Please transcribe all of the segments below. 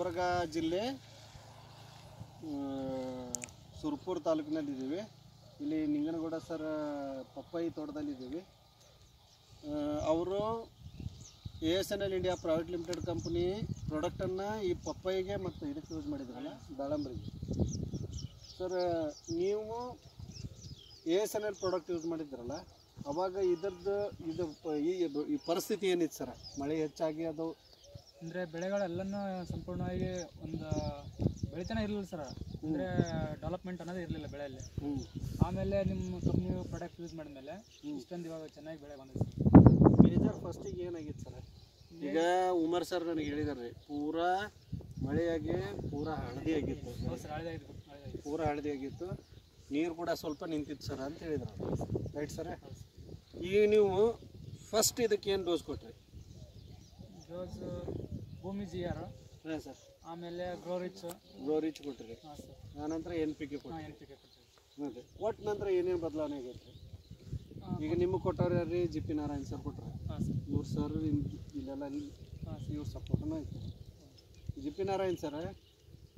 ಗುಲ್ಬರ್ಗ ಜಿಲ್ಲೆ ಸುರ್ಪುರ ತಾಲೂಕಿನಲ್ಲಿದ್ದೀವಿ. ಇಲ್ಲಿ ನಿಂಗನಗೌಡ ಸರ್ ಪಪ್ಪಾಯಿ ತೋಟದಲ್ಲಿದ್ದೀವಿ. ಅವರು ASNL India private limited company ಪ್ರಾಡಕ್ಟನ್ನು ಈ ಪಪ್ಪಾಯಿಗೆ ಮತ್ತು ಇದಕ್ಕೆ ಯೂಸ್ ಮಾಡಿದ್ರಲ್ಲ, ದಾಳಂಬ್ರಿಗೆ. ಸರ್, ನೀವು ASNL ಪ್ರಾಡಕ್ಟ್ ಯೂಸ್ ಮಾಡಿದ್ರಲ್ಲ, ಅವಾಗ ಇದು ಈ ಪರಿಸ್ಥಿತಿ ಏನಿತ್ತು ಸರ್? ಮಳೆ ಹೆಚ್ಚಾಗಿ ಅದು ಅಂದರೆ ಬೆಳೆಗಳೆಲ್ಲನೂ ಸಂಪೂರ್ಣವಾಗಿ ಒಂದು ಬೆಳಿತಾನೆ ಇರಲಿಲ್ಲ ಸರ್. ಅಂದರೆ ಡೆವಲಪ್ಮೆಂಟ್ ಅನ್ನೋದು ಇರಲಿಲ್ಲ ಬೆಳೆಯಲ್ಲಿ. ಆಮೇಲೆ ನಿಮ್ಮ ಕಂಪ್ನಿ ಪ್ರಾಡಕ್ಟ್ ಯೂಸ್ ಮಾಡಿದ್ಮೇಲೆ ಇಷ್ಟೊಂದು ಇವಾಗ ಚೆನ್ನಾಗಿ ಬೆಳೆ ಬಂದಿದೆ ಸರ್. ಮೇಜರ್ ಫಸ್ಟಿಗೆ ಏನಾಗಿತ್ತು ಸರ್? ಈಗ ಉಮರ್ ಸರ್ ನನಗೆ ಹೇಳಿದಾರೆ, ಪೂರಾ ಮಳೆಯಾಗಿ ಪೂರಾ ಹಳದಿ ಆಗಿತ್ತು. ಹೌದು ಸರ್, ಹಳದಿಯಾಗಿತ್ತು. ಪೂರಾ ಹಳದಿ ಆಗಿತ್ತು, ನೀರು ಕೂಡ ಸ್ವಲ್ಪ ನಿಂತಿತ್ತು ಸರ್ ಅಂತ ಹೇಳಿದ್ರು. Right sir? ಈಗ ನೀವು ಫಸ್ಟ್ ಇದಕ್ಕೆ ಏನು ಡೋಸ್ ಕೊಟ್ರಿ? ಡೋಸ್ ಭೂಮಿ GR, ಹಾಂ ಸರ್. ಆಮೇಲೆ ಗ್ರೋ ರಿಚ್ ಕೊಟ್ಟಿರಿ. ಹಾಂ ಸರ್. ಆನಂತರ NPK ಕೊಟ್ಟಿರಿ. NPK ಕೊಟ್ಟಿರಿ. ಅದೇ ಒಟ್ಟು ನಂತರ ಏನೇನು ಬದಲಾವಣೆ ಆಗೈತೆ? ಈಗ ನಿಮಗೆ ಕೊಟ್ಟವ್ರು ಯಾರು? GP ನಾರಾಯಣ್ ಸರ್ ಕೊಟ್ಟರು. ಹಾಂ ಸರ್. ಇವ್ರು ಸರ್ ಇಲ್ಲೆಲ್ಲ ಇವ್ರ ಸಪೋರ್ಟನೂ ಐತೆ. GP ನಾರಾಯಣ್ ಸರ್,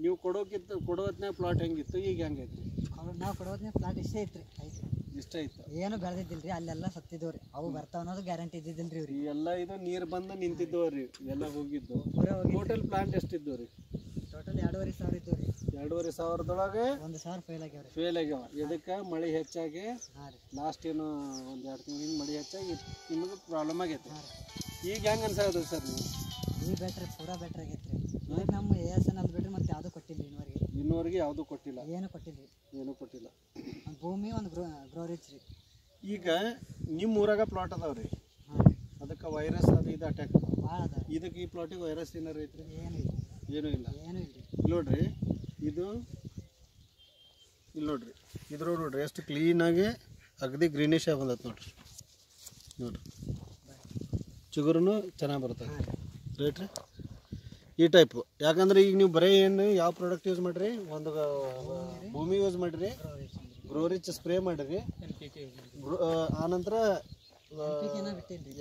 ನೀವು ಕೊಡೋ ಹೊತ್ನಾಗ ಪ್ಲಾಟ್ ಹೆಂಗಿತ್ತು, ಈಗ ಹೆಂಗೈತಿ? ನಾವು ಕೊಡೋದ್ನ ಪ್ಲಾಟ್ ಇಷ್ಟೇ ಐತ್ರಿ. ಇಷ್ಟ ಇತ್ತು. ಏನು ಬೆಳೆದಿದ್ದಿಲ್ರಿ, ಅಲ್ಲೆಲ್ಲ ಸತ್ತಿದ್ದವ್ರಿ. ಅವು ಬರ್ತಾವ ಅನ್ನೋದು ಗ್ಯಾರಂಟಿ ಇದ್ದಿದ್ದಿಲ್ರಿ ಇವ್ರಿ. ಎಲ್ಲ ಇದು ನೀರು ಬಂದು ನಿಂತಿದ್ದವ್ರಿ, ಎಲ್ಲ ಹೋಗಿದ್ದು. ಟೋಟಲ್ ಪ್ಲಾಂಟ್ ಎಷ್ಟಿದ್ದು ರೀ? ಟೋಟಲ್ 2,500 ಇದ್ದವು ರೀ. 2,500 1,000 ಫೇಲ್ ಆಗ್ಯಾವ್ರಿ. ಫೇಲ್ ಆಗ್ಯಾವ. ಇದಕ್ಕೆ ಮಳೆ ಹೆಚ್ಚಾಗಿ ಹಾಂ ರೀ. ಲಾಸ್ಟ್ ಏನು 1-2 ತಿಂಗಳಿಂದ ಮಳೆ ಹೆಚ್ಚಾಗಿ ನಿಮಗೆ ಪ್ರಾಬ್ಲಮ್ ಆಗೈತೆ. ಈಗ ಹೆಂಗೆ ಅನ್ಸೋದು ಸರ್ ನೀವು? ಈಗ ಬೆಟ್ರಿ, ಪೂರಾ ಬೆಟ್ರ್ ಆಗೈತೆ ರೀ. ಈಗ ನಮ್ಮ ASNL ಬಿಡ್ರಿ ಮತ್ತೆ ಯಾವುದೂ ಕೊಟ್ಟಿಲ್ಲ ಇನ್ನೂವರೆಗೆ ಯಾವುದೂ ಕೊಟ್ಟಿಲ್ಲ. ಏನು ಕೊಟ್ಟಿಲ್ಲ. ಏನೂ ಕೊಟ್ಟಿಲ್ಲ. ಒಂದು ಭೂಮಿ, ಒಂದು ಗ್ರೋ ರಿಚ್ ರೀ. ಈಗ ನಿಮ್ಮ ಊರಾಗ ಪ್ಲಾಟ್ ಅದಾವ್ರಿ, ಅದಕ್ಕೆ ವೈರಸ್ ಅದು ಇದು ಅಟ್ಯಾಕ್ ಭಾಳ ಅದ. ಇದಕ್ಕೆ ಈ ಪ್ಲಾಟಿಗೆ ವೈರಸ್ ಏನಾರು ಐತ್ರಿ? ಏನು ಇಲ್ಲ. ಏನೂ ಇಲ್ಲ. ಏನೂ ಇಲ್ಲ. ಇಲ್ಲಿ ನೋಡ್ರಿ, ಇಲ್ಲಿ ನೋಡ್ರಿ ಎಷ್ಟು ಕ್ಲೀನಾಗಿ ಅಗದಿ ಗ್ರೀನಿಶ್ ಆಗಿ ಬಂದೈತೆ ನೋಡ್ರಿ. ಚಿಗುರು ಚೆನ್ನಾಗಿ ಬರ್ತದೆ. ರೈಟ್ ರೀ? ಈ ಟೈಪು. ಯಾಕಂದ್ರೆ ಈಗ ನೀವು ಬರೀ ಏನು ಯಾವ ಪ್ರಾಡಕ್ಟ್ ಯೂಸ್ ಮಾಡಿರಿ? ಒಂದು ಭೂಮಿ ಯೂಸ್ ಮಾಡಿರಿ, ಗ್ರೋ ರಿಚ್ ಸ್ಪ್ರೇ ಮಾಡಿರಿ, ಆನಂತರ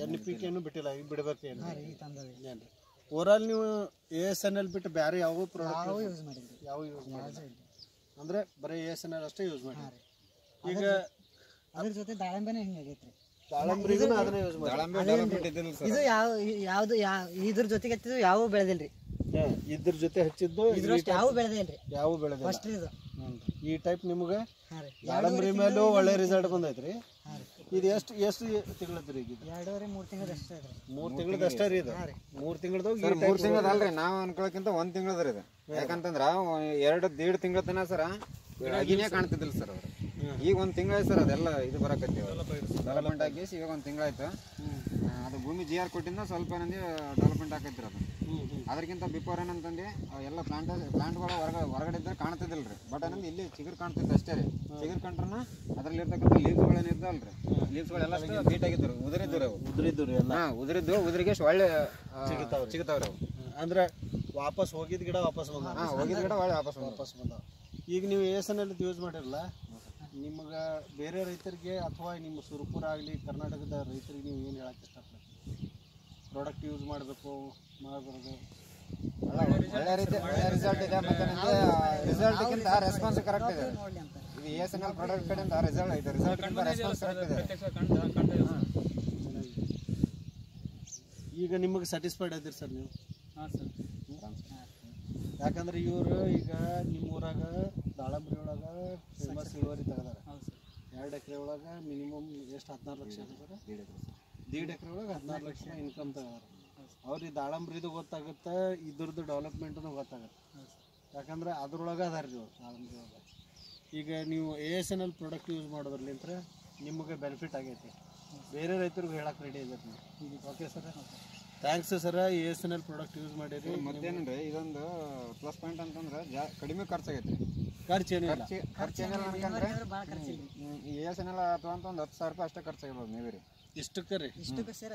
NPK ಬಿಟ್ಟಿಲ್ಲ. ಈಗ ಬಿಡ್ಬೇಕು ಏನು? ಓವರಾಲ್ ನೀವು ASNL ಬಿಟ್ಟು ಬೇರೆ ಯಾವ ಪ್ರಾಡಕ್ಟ್ ಯೂಸ್ ಮಾಡಿದ್ರಿ? ಯಾವ ಯೂಸ್ ಮಾಡಿದ್ರಿ? ಅಂದರೆ ಬರೀ ASNL ಅಷ್ಟೇ ಯೂಸ್ ಮಾಡಿ. ಈಗ ಅದ್ರ ಜೊತೆ ದಾಳಿಂಬೆನೇ ಹಿಂಗಾಗೈತ್ರಿ. ದಾಳಂಬ್ರಿಗೂ ಅದನ್ನೇ ಯೂಸ್ ಮಾಡಿ. ಇದು ಯಾವುದು ಇದ್ರ ಜೊತೆಗೆ ಹಚ್ಚಿದ್ದು ಯಾವ ಬೆಳೆದಿಲ್ರಿ. ಇದ್ರ ಜೊತೆ ಹಚ್ಚಿದ್ದು ಇದ್ರಷ್ಟು ಯಾವ ಬೆಳೆದೇ ಇಲ್ರಿ. ಯಾವ ಬೆಳೆದ ಫಸ್ಟ್ ಇದು ಈ ಟೈಪ್ ನಿಮಗೆ ದಾಳಂಬ್ರಿ ಮೇಲೂ ಒಳ್ಳೆ ರಿಸಲ್ಟ್ ಬಂದೈತ್ರಿ. ಇದು ಎಷ್ಟು ತಿಂಗಳದ್ರಿ? ಈಗ 2-3 ತಿಂಗಳದಷ್ಟೇ ಇದ್ರಿ. 3 ತಿಂಗಳದಷ್ಟೇ ರೀ ಇದು. 3 ತಿಂಗಳದ 3 ತಿಂಗಳದ ಅಲ್ರಿ, ನಾವು ಅನ್ಕೊಳಕ್ಕಿಂತ 1 ತಿಂಗಳದ್ರಿ ಇದು. ಯಾಕಂತಂದ್ರ 2-1.5 ತಿಂಗಳ ತನ ಸರ ಅಗಿನೇ ಕಾಣ್ತಿದ್ದಿಲ್ಲ ಸರ್ ಅವ್ರು. ಈಗ 1 ತಿಂಗಳಾಯ್ತು ಸರ್, ಅದೆಲ್ಲ ಇದು ಬರಕತ್ತಿ ಡೆವಲಪ್ಮೆಂಟ್ ಆಗಿ. ಇವಾಗ 1 ತಿಂಗಳಾಯ್ತು. ಅದು ಭೂಮಿ GR ಕೊಟ್ಟಿಂದ ಸ್ವಲ್ಪ ನಂದಿ ಡೆವಲಪ್ಮೆಂಟ್ ಆಕೈತ್ರಿ ಅದು. ಅದಕ್ಕಿಂತ ಬಿಫೋರ್ ಏನಂತಂದು ಎಲ್ಲ ಪ್ಲಾಂಟ್ಗಳು ಹೊರಗಡೆ ಇದ್ದರೆ ಕಾಣ್ತಿದ್ದಿಲ್ಲ ರೀ. ಬಟ್ ಏನಂದ್ರೆ ಇಲ್ಲಿ ಚಿಗುರು ಕಾಣ್ತಿದ್ದು ಅಷ್ಟೇ ರೀ. ಚಿಗುರು ಕಂಡ್ರನ ಅದರಲ್ಲಿ ಇರ್ತಕ್ಕಂಥ ಲೀವ್ಸ್ಗಳೇನು ಇರ್ತಾವಲ್ಲ ರೀ, ಲೀವ್ಸ್ಗಳೆಲ್ಲ ಬೀಟಾಗಿದ್ದವು, ಉದುರಿದ್ದು ರೀ. ಉದುರಿದ್ದು ರೀ ಎಲ್ಲ. ಉದುರಿಗೆ ಒಳ್ಳೆ ಸಿಗ್ತಾವ್ರಿ ಅವು. ಅಂದ್ರೆ ವಾಪಸ್ ಹೋಗಿದ್ದ ಗಿಡ ವಾಪಸ್ ಬಂದ. ಹೋಗಿದ್ದ ಗಿಡ ಒಳ್ಳೆ ವಾಪಸ್ ಬಂದ. ಈಗ ನೀವು ASNL ಯೂಸ್ ಮಾಡಿರಲ್ಲ, ನಿಮಗೆ ಬೇರೆ ರೈತರಿಗೆ ಅಥವಾ ನಿಮ್ಮ ಸುರಪುರ ಆಗಲಿ ಕರ್ನಾಟಕದ ರೈತರಿಗೆ ನೀವು ಏನು ಹೇಳಕ್ಕೆ ಇಷ್ಟಪಡ್ತೀರಿ? ಪ್ರಾಡಕ್ಟ್ ಯೂಸ್ ಮಾಡಬೇಕು ಮಾಡಬಾರ್ದು? ಒಳ್ಳೆ ರಿಸಲ್ಟ್ ಇದೆ. ಮತ್ತೆ ರಿಸಲ್ಟ್ಗಿಂತ ರೆಸ್ಪಾನ್ಸ್ ಕರೆಕ್ಟ್ ಇದೆ. ಇದು ASNL ಪ್ರಾಡಕ್ಟ್ ಕಡೆಯಿಂದ ರಿಸಲ್ಟ್ ಇದೆ. ರಿಸಲ್ಟ್ಗಿಂತ ರೆಸ್ಪಾನ್ಸ್ ಕರೆಕ್ಟ್ ಇದೆ. ಈಗ ನಿಮಗೆ ಸ್ಯಾಟಿಸ್ಫೈಡ್ ಆಗಿರಿ ಸರ್ ನೀವು? ಹಾಂ ಸರ್. ಯಾಕಂದ್ರೆ ಇವರು ಈಗ ನಿಮ್ಮ ಊರಾಗ ದಾಳಂಬ್ರಿ ಒಳಗೆ ಫೇಮಸ್ ಇಳುವರಿ ತೆಗೆದಾರೆ. 2 ಎಕರೆ ಒಳಗೆ ಮಿನಿಮಮ್ ಎಷ್ಟು? 16 ಲಕ್ಷ ಸರ್. 1.5 ಎಕರೆ ಒಳಗೆ 16 ಲಕ್ಷ ಇನ್ಕಮ್ ತೆಗೆದಾರೆ. ಅವ್ರಿಗೆ ದಾಳಂಬ್ರಿದು ಗೊತ್ತಾಗುತ್ತೆ, ಇದ್ರದ್ದು ಡೆವಲಪ್ಮೆಂಟೂ ಗೊತ್ತಾಗುತ್ತೆ. ಯಾಕಂದ್ರೆ ಅದ್ರೊಳಗೆ ಅದಾರ ರೀ ದಾಳಂಬ್ರಿ ಒಳಗೆ. ಈಗ ನೀವು ASNL ಪ್ರಾಡಕ್ಟ್ ಯೂಸ್ ಮಾಡೋದ್ರಲ್ಲಿಂತ ನಿಮಗೆ ಬೆನಿಫಿಟ್ ಆಗೈತಿ. ಬೇರೆ ರೈತರಿಗೆ ಹೇಳಕ್ಕೆ ರೆಡಿ ಆಗೈತೆ ನೀವು. Okay sir, thanks sir. ASNL product use ಮಾಡಿರಿ. ಮತ್ತೇನಂದ್ರೆ ಇದೊಂದು ಪ್ಲಸ್ ಪಾಯಿಂಟ್ ಅಂತಂದ್ರೆ ಕಡಿಮೆ ಖರ್ಚಾಗೈತಿ. ಖರ್ಚೇನಿಲ್ಲ ಅನ್ಕಂದ್ರೆ ASNL ಅಥವಾ ಅಂತ ಒಂದು 10,000 ರೂಪಾಯಿ ಅಷ್ಟೇ ಖರ್ಚಾಗಿರ್ಬೋದು ಮೇಬಿ ರೀ. ಇಷ್ಟಕ್ಕೆ ರೀ? ಇಷ್ಟಕ್ಕೆ ಸರ್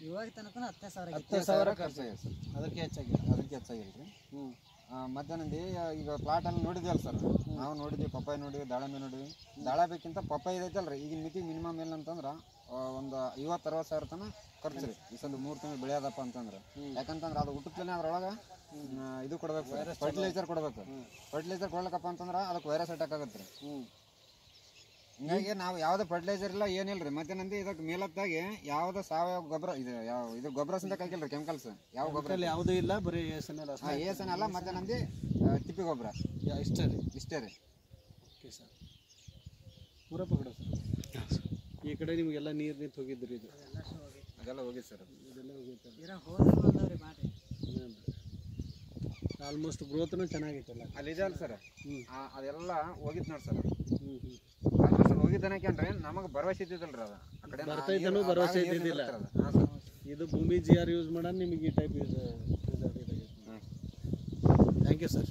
ಇವಾಗ ತನಕ 10,000 ಖರ್ಚಾಗಿದೆ ಸರ್. ಅದಕ್ಕೆ ಹೆಚ್ಚಾಗಿಲ್ಲ ರೀ. ಮತ್ತೇನಂದು ಈಗ ಪ್ಲಾಟಲ್ಲಿ ನೋಡಿದ್ವಲ್ಲ ಸರ್, ನಾವು ನೋಡಿದ್ವಿ, ಪಪ್ಪಾಯಿ ನೋಡಿದ್ವಿ, ದಾಳಂಬೆ ನೋಡಿದ್ವಿ. ದಾಳಂಬೆಕ್ಕಿಂತ ಪಪ್ಪಾಯಿ ಇದೈತಲ್ಲ ರೀ, ಈಗಿನ ಮಿತಿ ಮಿನಿಮಮ್ ಏನಂತಂದ್ರೆ ಒಂದು 50-60 ಸಾವಿರ ತನಕ ಖರ್ಚು ರೀ. ಈ ಸಲ 3 ತಿಂಗಳು ಬೆಳೆಯೋದಪ್ಪ ಅಂತಂದ್ರೆ. ಯಾಕಂತಂದ್ರೆ ಅದು ಹುಟ್ಟುತ್ತಲೇ ಅದ್ರೊಳಗೆ ಇದು ಕೊಡ್ಬೇಕು ಫರ್ಟಿಲೈಸರ್ ಕೊಡ್ಬೇಕು. ಫರ್ಟಿಲೈಸರ್ ಕೊಡ್ಲಕ್ಕಪ್ಪ ಅಂತಂದ್ರೆ ಅದಕ್ಕೆ ವೈರಸ್ ಅಟ್ಯಾಕ್ ಆಗುತ್ತೆ ರೀ. ಹಿಂಗಾಗಿ ನಾವು ಯಾವ್ದು ಫರ್ಟಿಲೈಸರ್ ಇಲ್ಲ ಏನಿಲ್ಲ ರೀ. ಮತ್ತೆ ನಂದು ಇದಕ್ಕೆ ಮೇಲತ್ತಾಗಿ ಯಾವ್ದು ಸಾವಯವ ಗೊಬ್ಬರ ಇದು ಗೊಬ್ಬರ ಸಂತ ಹಾಕಿಲ್ಲ ರೀ, ಕೆಮಿಕಲ್ಸ್ ಯಾವ ಗೊಬ್ಬರ ಯಾವುದೂ ಇಲ್ಲ, ಬರೀ ASNL ಅಷ್ಟೇ. ASN ಅಲ್ಲ, ಮತ್ತೆ ನಂದು ತಿಪ್ಪಿ ಗೊಬ್ಬರ ಇಷ್ಟೇ ರೀ. ಇಷ್ಟೇ ರೀ. ಓಕೆ ಸರ್, ಪೂರ ಪಕಡ ಸರ್. ಈ ಕಡೆ ನಿಮಗೆಲ್ಲ ನೀರು ನಿಂತು ಹೋಗಿದ್ರಿ, ಇದು ಅದೆಲ್ಲ ಹೋಗಿ ಸರ್, ಇದೆಲ್ಲ ಹೋಗಿತ್ತು. ಹೋದ್ರಿ ಮಾಡಿ ಆಲ್ಮೋಸ್ಟ್ ಗ್ರೋತ್ನು ಚೆನ್ನಾಗೈತಲ್ಲ ಅಲ್ಲಿ ಇದೆ ಅಲ್ಲ ಸರ್, ಅದೆಲ್ಲ ಹೋಗಿತ್ತು ನೋಡಿ ಸರ್. ಹ್ಞೂ ಹ್ಞೂ ಆಲ್ಮೋಸ್ಟ್ ಹೋಗಿದ್ದನಕೇನ್ರಿ ನಮಗೆ ಭರವಸೆ ಇದ್ದಿದ್ದಲ್ರಿ ಅದು ಆ ಕಡೆ ಬರ್ತೈತನೂ ಭರವಸೆ ಇದ್ದಿದ್ದಿಲ್ಲ. ಇದು ಭೂಮಿ GR ಯೂಸ್ ಮಾಡೋಣ ನಿಮಗೆ ಈ type use. Thank you sir.